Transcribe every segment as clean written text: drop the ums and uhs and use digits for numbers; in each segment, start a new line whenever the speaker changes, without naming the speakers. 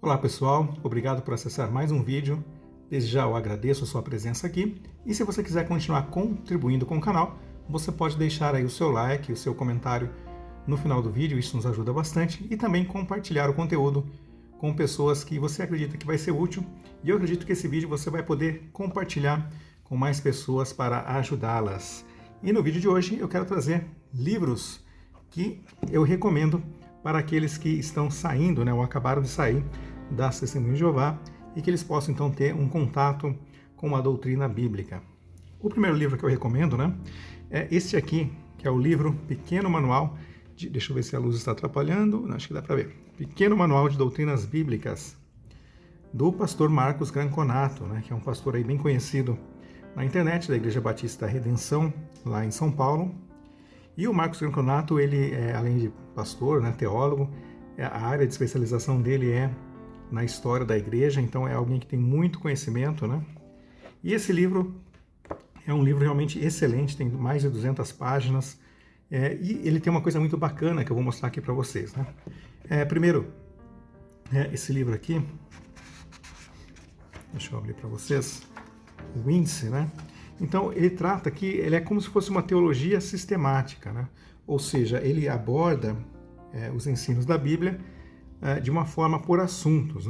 Olá pessoal, obrigado por acessar mais um vídeo. Desde já eu agradeço a sua presença aqui. E se você quiser continuar contribuindo com o canal, você pode deixar aí o seu like, o seu comentário no final do vídeo, isso nos ajuda bastante. E também compartilhar o conteúdo com pessoas que você acredita que vai ser útil. E eu acredito que esse vídeo você vai poder compartilhar com mais pessoas para ajudá-las. E no vídeo de hoje eu quero trazer livros que eu recomendo para aqueles que estão saindo, ou acabaram de sair das Testemunhas de Jeová, e que eles possam então ter um contato com a doutrina bíblica. O primeiro livro que eu recomendo, é este aqui, que é o livro Pequeno Manual de... Deixa eu ver se a luz está atrapalhando. Acho que dá para ver. Pequeno Manual de Doutrinas Bíblicas, do pastor Marcos Granconato, que é um pastor aí bem conhecido na internet, da Igreja Batista Redenção, lá em São Paulo. E o Marcos Granconato, ele é, além de pastor, teólogo, a área de especialização dele é na história da igreja, então é alguém que tem muito conhecimento, E esse livro é um livro realmente excelente, tem mais de 200 páginas, e ele tem uma coisa muito bacana que eu vou mostrar aqui para vocês, Primeiro, esse livro aqui, deixa eu abrir para vocês, o índice, Então, ele trata aqui, ele é como se fosse uma teologia sistemática, Ou seja, ele aborda os ensinos da Bíblia de uma forma por assuntos,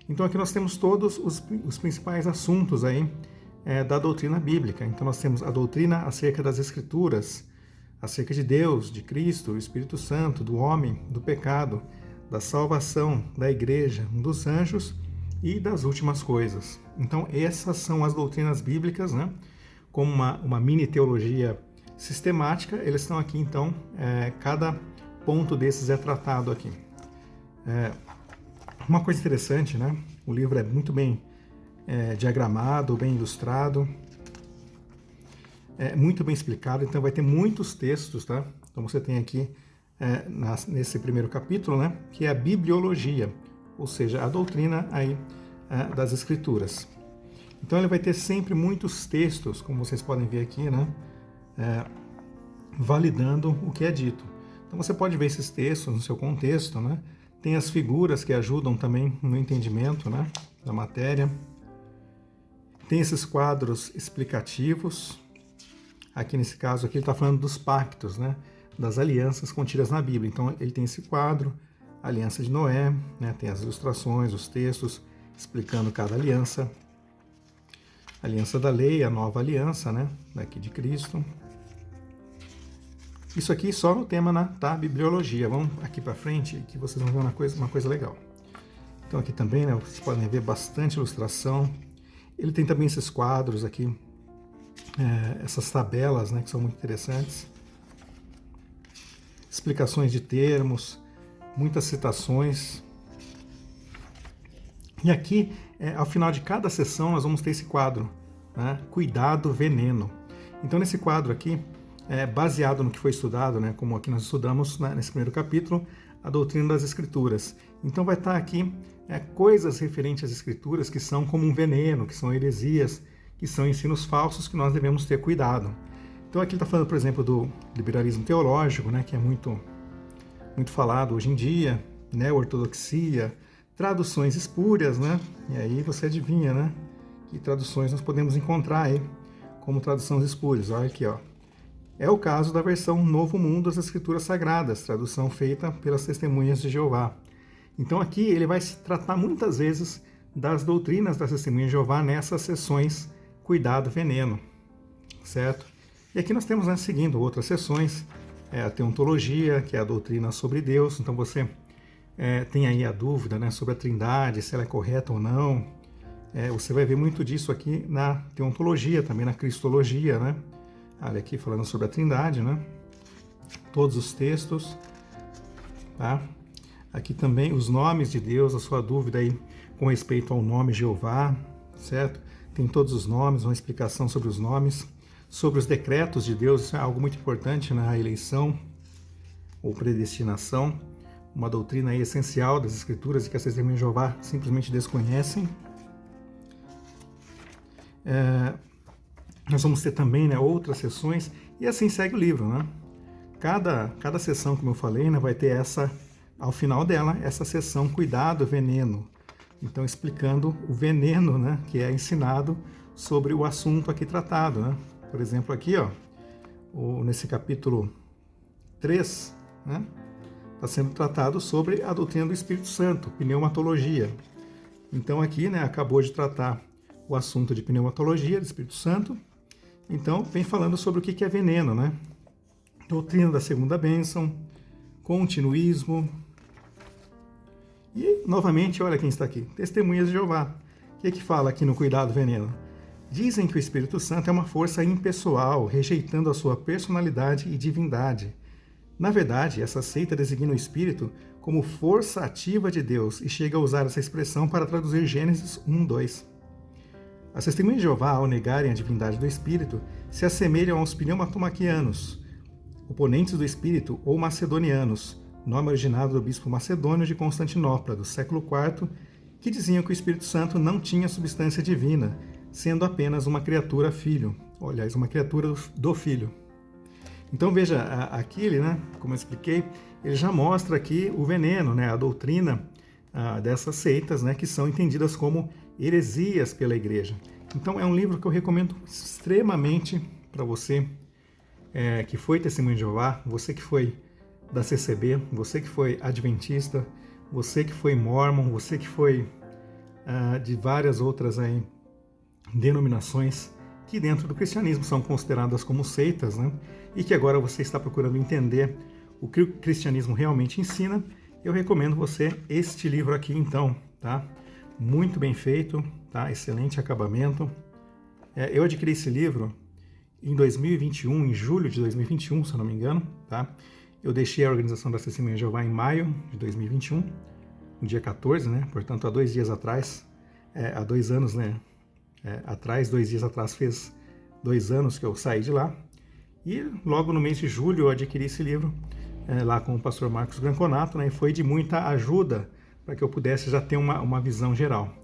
Então, aqui nós temos todos os principais assuntos aí da doutrina bíblica. Então, nós temos a doutrina acerca das Escrituras, acerca de Deus, de Cristo, do Espírito Santo, do homem, do pecado, da salvação, da igreja, dos anjos e das últimas coisas. Então, essas são as doutrinas bíblicas, como uma mini teologia sistemática. Eles estão aqui, então, cada ponto desses é tratado aqui. Uma coisa interessante, o livro é muito bem diagramado, bem ilustrado, muito bem explicado, então vai ter muitos textos, Então você tem aqui, nesse primeiro capítulo, que é a bibliologia, ou seja, a doutrina aí das Escrituras. Então ele vai ter sempre muitos textos, como vocês podem ver aqui, validando o que é dito. Então você pode ver esses textos no seu contexto, Tem as figuras que ajudam também no entendimento, da matéria. Tem esses quadros explicativos. Aqui nesse caso aqui ele está falando dos pactos, das alianças contidas na Bíblia. Então ele tem esse quadro, a aliança de Noé, tem as ilustrações, os textos explicando cada aliança. A aliança da lei, a nova aliança, daqui de Cristo. Isso aqui só no tema da bibliologia. Vamos aqui para frente que vocês vão ver uma coisa legal. Então aqui também, vocês podem ver bastante ilustração. Ele tem também esses quadros aqui, essas tabelas, que são muito interessantes. Explicações de termos, muitas citações. E aqui, ao final de cada sessão, nós vamos ter esse quadro, Cuidado, Veneno. Então, nesse quadro aqui, baseado no que foi estudado, como aqui nós estudamos nesse primeiro capítulo, a doutrina das Escrituras. Então, vai estar aqui coisas referentes às Escrituras que são como um veneno, que são heresias, que são ensinos falsos que nós devemos ter cuidado. Então, aqui ele está falando, por exemplo, do liberalismo teológico, que é muito, muito falado hoje em dia, ortodoxia, traduções espúrias, E aí você adivinha, que traduções nós podemos encontrar aí como traduções espúrias. Olha aqui, É o caso da versão Novo Mundo das Escrituras Sagradas, tradução feita pelas Testemunhas de Jeová. Então aqui ele vai se tratar muitas vezes das doutrinas das Testemunhas de Jeová nessas sessões Cuidado, Veneno, certo? E aqui nós temos, seguindo outras sessões, a teontologia, que é a doutrina sobre Deus. Então você tem aí a dúvida sobre a Trindade, se ela é correta ou não. Você vai ver muito disso aqui na teontologia, também na cristologia, Olha aqui falando sobre a Trindade, Todos os textos, tá? Aqui também os nomes de Deus, a sua dúvida aí com respeito ao nome Jeová, certo? Tem todos os nomes, uma explicação sobre os nomes, sobre os decretos de Deus, isso é algo muito importante, a eleição ou predestinação, uma doutrina aí essencial das Escrituras e que as Testemunhas de Jeová simplesmente desconhecem. Nós vamos ter também outras sessões, e assim segue o livro. Cada sessão, como eu falei, vai ter ao final dela, essa sessão Cuidado, Veneno. Então, explicando o veneno, né, que é ensinado sobre o assunto aqui tratado, né? Por exemplo, aqui, ó, nesse capítulo 3, né, está sendo tratado sobre a doutrina do Espírito Santo, pneumatologia. Então, aqui, né, acabou de tratar o assunto de pneumatologia do Espírito Santo. Então, vem falando sobre o que é veneno, né? Doutrina da segunda bênção, continuismo. E, novamente, olha quem está aqui, Testemunhas de Jeová. O que fala aqui no Cuidado Veneno? Dizem que o Espírito Santo é uma força impessoal, rejeitando a sua personalidade e divindade. Na verdade, essa seita designa o Espírito como força ativa de Deus e chega a usar essa expressão para traduzir Gênesis 1:2. As Testemunhas de Jeová, ao negarem a divindade do Espírito, se assemelham aos pneumatomaquianos, oponentes do Espírito ou macedonianos, nome originado do bispo macedônio de Constantinopla, do século IV, que diziam que o Espírito Santo não tinha substância divina, sendo apenas uma criatura filho, ou, aliás, uma criatura do Filho. Então veja, aqui, né, como eu expliquei, ele já mostra aqui o veneno, né, a doutrina dessas seitas, né, que são entendidas como heresias pela igreja. Então é um livro que eu recomendo extremamente para você que foi Testemunho de Jeová, você que foi da CCB, você que foi adventista, você que foi mórmon, você que foi de várias outras aí, denominações que dentro do cristianismo são consideradas como seitas, né? E que agora você está procurando entender o que o cristianismo realmente ensina, eu recomendo você este livro aqui então, tá? Muito bem feito, tá? Excelente acabamento. Eu adquiri esse livro em 2021, em julho de 2021, se eu não me engano, tá? Eu deixei a organização da Testemunhas de Jeová em maio de 2021, no dia 14, né? Portanto, há 2 dias atrás, há 2 anos, né? Atrás, 2 dias atrás, fez 2 anos que eu saí de lá. E logo no mês de julho eu adquiri esse livro lá com o pastor Marcos Granconato, né? E foi de muita ajuda para que eu pudesse já ter uma visão geral.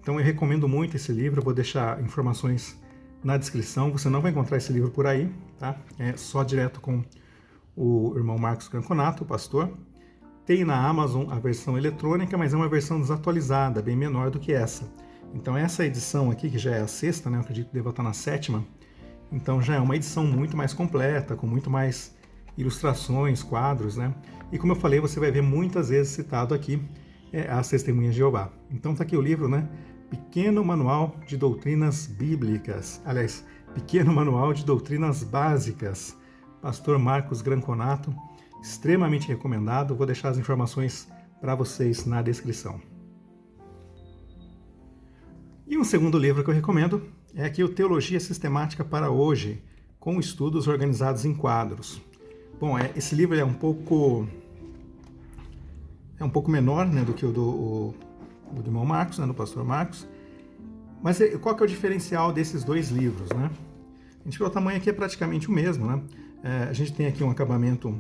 Então eu recomendo muito esse livro, eu vou deixar informações na descrição. Você não vai encontrar esse livro por aí, tá? É só direto com o irmão Marcos Granconato, o pastor. Tem na Amazon a versão eletrônica, mas é uma versão desatualizada, bem menor do que essa. Então essa edição aqui, que já é a 6ª, né? Eu acredito que deva estar na 7ª, então já é uma edição muito mais completa, com muito mais ilustrações, quadros, né? E como eu falei, você vai ver muitas vezes citado aqui as Testemunhas de Jeová. Então tá aqui o livro, né? Pequeno Manual de Doutrinas Bíblicas. Aliás, Pequeno Manual de Doutrinas Básicas. Pastor Marcos Granconato, extremamente recomendado. Vou deixar as informações para vocês na descrição. E um segundo livro que eu recomendo é aqui o Teologia Sistemática para Hoje, com estudos organizados em quadros. Bom, esse livro é um pouco menor, né, do que o do irmão Marcos, né, do pastor Marcos. Mas qual que é o diferencial desses 2 livros, né? A gente vê o tamanho aqui é praticamente o mesmo, né? A gente tem aqui um acabamento,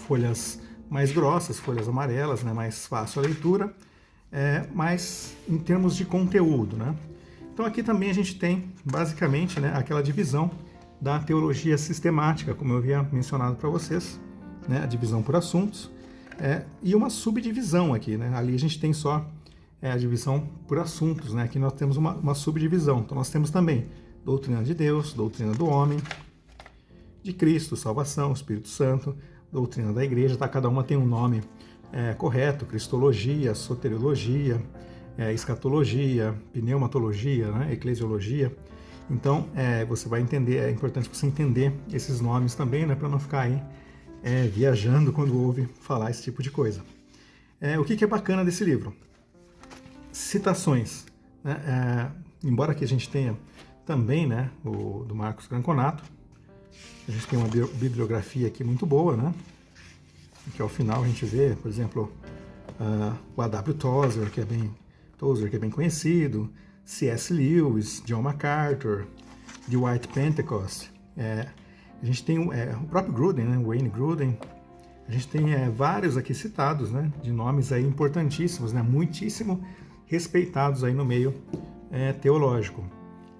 folhas mais grossas, folhas amarelas, né, mais fácil a leitura, mas em termos de conteúdo, né? Então aqui também a gente tem basicamente, né, aquela divisão da teologia sistemática, como eu havia mencionado para vocês, né, a divisão por assuntos, e uma subdivisão aqui, né? Ali a gente tem só a divisão por assuntos, né? Aqui nós temos uma subdivisão. Então nós temos também doutrina de Deus, doutrina do homem, de Cristo, salvação, Espírito Santo, doutrina da igreja, tá? Cada uma tem um nome correto, cristologia, soteriologia, escatologia, pneumatologia, né? Eclesiologia. Então, você vai entender, é importante você entender esses nomes também, né? Para não ficar aí viajando quando ouve falar esse tipo de coisa. O que é bacana desse livro? Citações, né? Embora aqui a gente tenha também, né, o do Marcos Granconato, a gente tem uma bibliografia aqui muito boa, né? Que ao final a gente vê, por exemplo, o A.W. Tozer, que é bem conhecido, C.S. Lewis, John MacArthur, Dwight Pentecost. A gente tem o próprio Gruden, né? Wayne Gruden. A gente tem vários aqui citados, né? De nomes aí importantíssimos, né? Muitíssimo respeitados aí no meio teológico.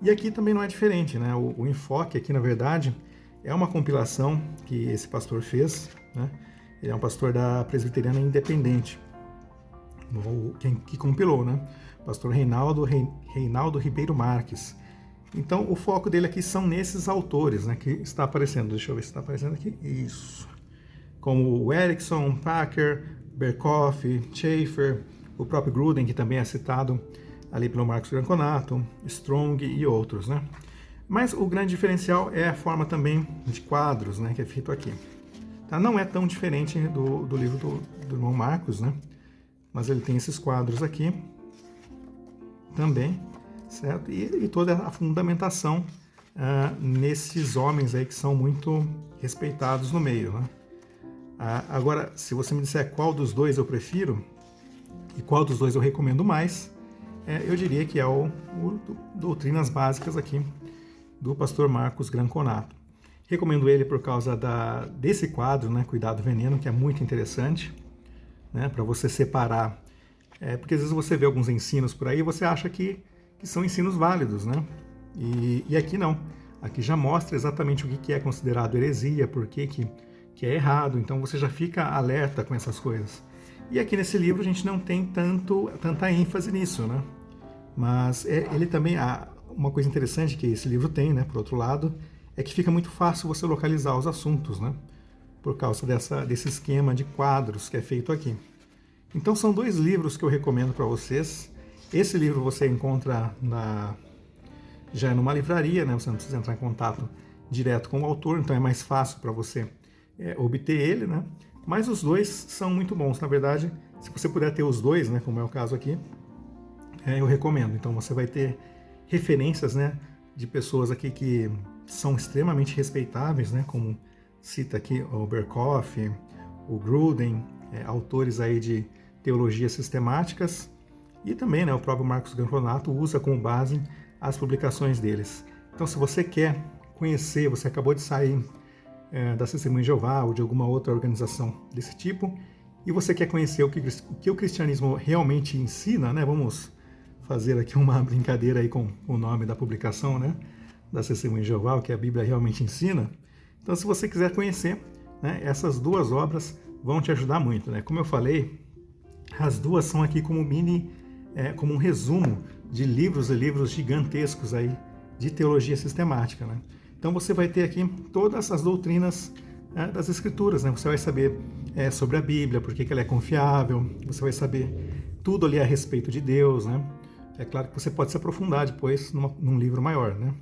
E aqui também não é diferente, né? O enfoque aqui, na verdade, é uma compilação que esse pastor fez, né? Ele é um pastor da Presbiteriana Independente. quem que compilou, né? Pastor Reinaldo Ribeiro Marques. Então, o foco dele aqui são nesses autores, né, que está aparecendo. Deixa eu ver se está aparecendo aqui. Isso. Como o Erickson, Packer, Berkhoff, Schaeffer, o próprio Gruden, que também é citado ali pelo Marcos Granconato, Strong e outros, né? Mas o grande diferencial é a forma também de quadros, né, que é feito aqui. Tá? Não é tão diferente do livro do irmão Marcos, né? Mas ele tem esses quadros aqui também, certo? E toda a fundamentação nesses homens aí que são muito respeitados no meio, né? Agora, se você me disser qual dos dois eu prefiro e qual dos dois eu recomendo mais, eu diria que é o Doutrinas Básicas aqui do pastor Marcos Granconato. Recomendo ele por causa desse quadro, né, Cuidado Veneno, que é muito interessante, né, para você separar. Porque às vezes você vê alguns ensinos por aí e você acha que são ensinos válidos, né? E aqui não. Aqui já mostra exatamente o que é considerado heresia, por que é errado, então você já fica alerta com essas coisas. E aqui nesse livro a gente não tem tanta ênfase nisso, né? Mas ele também, uma coisa interessante que esse livro tem, né, por outro lado, é que fica muito fácil você localizar os assuntos, né? Por causa desse esquema de quadros que é feito aqui. Então são dois livros que eu recomendo para vocês. Esse livro você encontra já numa livraria, né? Você não precisa entrar em contato direto com o autor, então é mais fácil para você obter ele, né? Mas os dois são muito bons. Na verdade, se você puder ter os dois, né, como é o caso aqui, eu recomendo. Então você vai ter referências, né, de pessoas aqui que são extremamente respeitáveis, né, como cita aqui o Berkhoff, o Gruden, autores aí de teologias sistemáticas, e também, né, o próprio Marcos Granconato usa como base as publicações deles. Então, se você quer conhecer, você acabou de sair da Testemunha de Jeová ou de alguma outra organização desse tipo, e você quer conhecer o que o cristianismo realmente ensina, né? Vamos fazer aqui uma brincadeira aí com o nome da publicação, né? Da Testemunha de Jeová, o que a Bíblia realmente ensina. Então, se você quiser conhecer, né, essas duas obras vão te ajudar muito, né? Como eu falei, as duas são aqui como como um resumo de livros e livros gigantescos aí de teologia sistemática, né? Então você vai ter aqui todas as doutrinas das Escrituras, né? Você vai saber sobre a Bíblia, por que ela é confiável, você vai saber tudo ali a respeito de Deus, né? É claro que você pode se aprofundar depois num livro maior, né?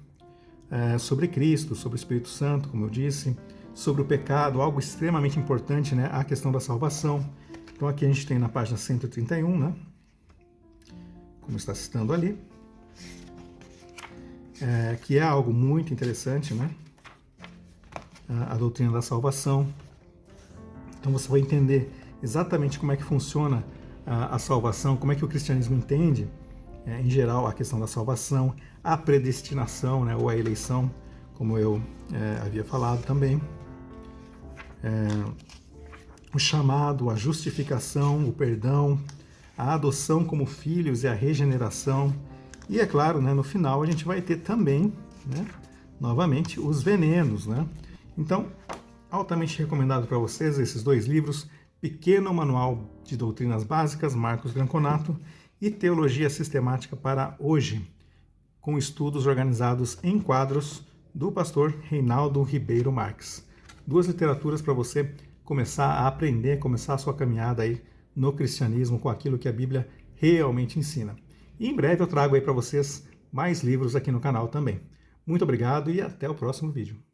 Sobre Cristo, sobre o Espírito Santo, como eu disse, sobre o pecado, algo extremamente importante, né? A questão da salvação. Então aqui a gente tem na página 131, né? Como está citando ali. Que é algo muito interessante, né? A doutrina da salvação. Então você vai entender exatamente como é que funciona a salvação, como é que o cristianismo entende, em geral, a questão da salvação, a predestinação, né, ou a eleição, como eu havia falado também, o chamado, a justificação, o perdão, a adoção como filhos e a regeneração. E é claro, né, no final a gente vai ter também, né, novamente, os venenos, né? Então, altamente recomendado para vocês esses dois livros, Pequeno Manual de Doutrinas Básicas, Marcos Granconato, e Teologia Sistemática para Hoje, com estudos organizados em quadros do pastor Reinaldo Ribeiro Marques. Duas literaturas para você começar a aprender, começar a sua caminhada aí no cristianismo com aquilo que a Bíblia realmente ensina. E em breve eu trago aí para vocês mais livros aqui no canal também. Muito obrigado e até o próximo vídeo.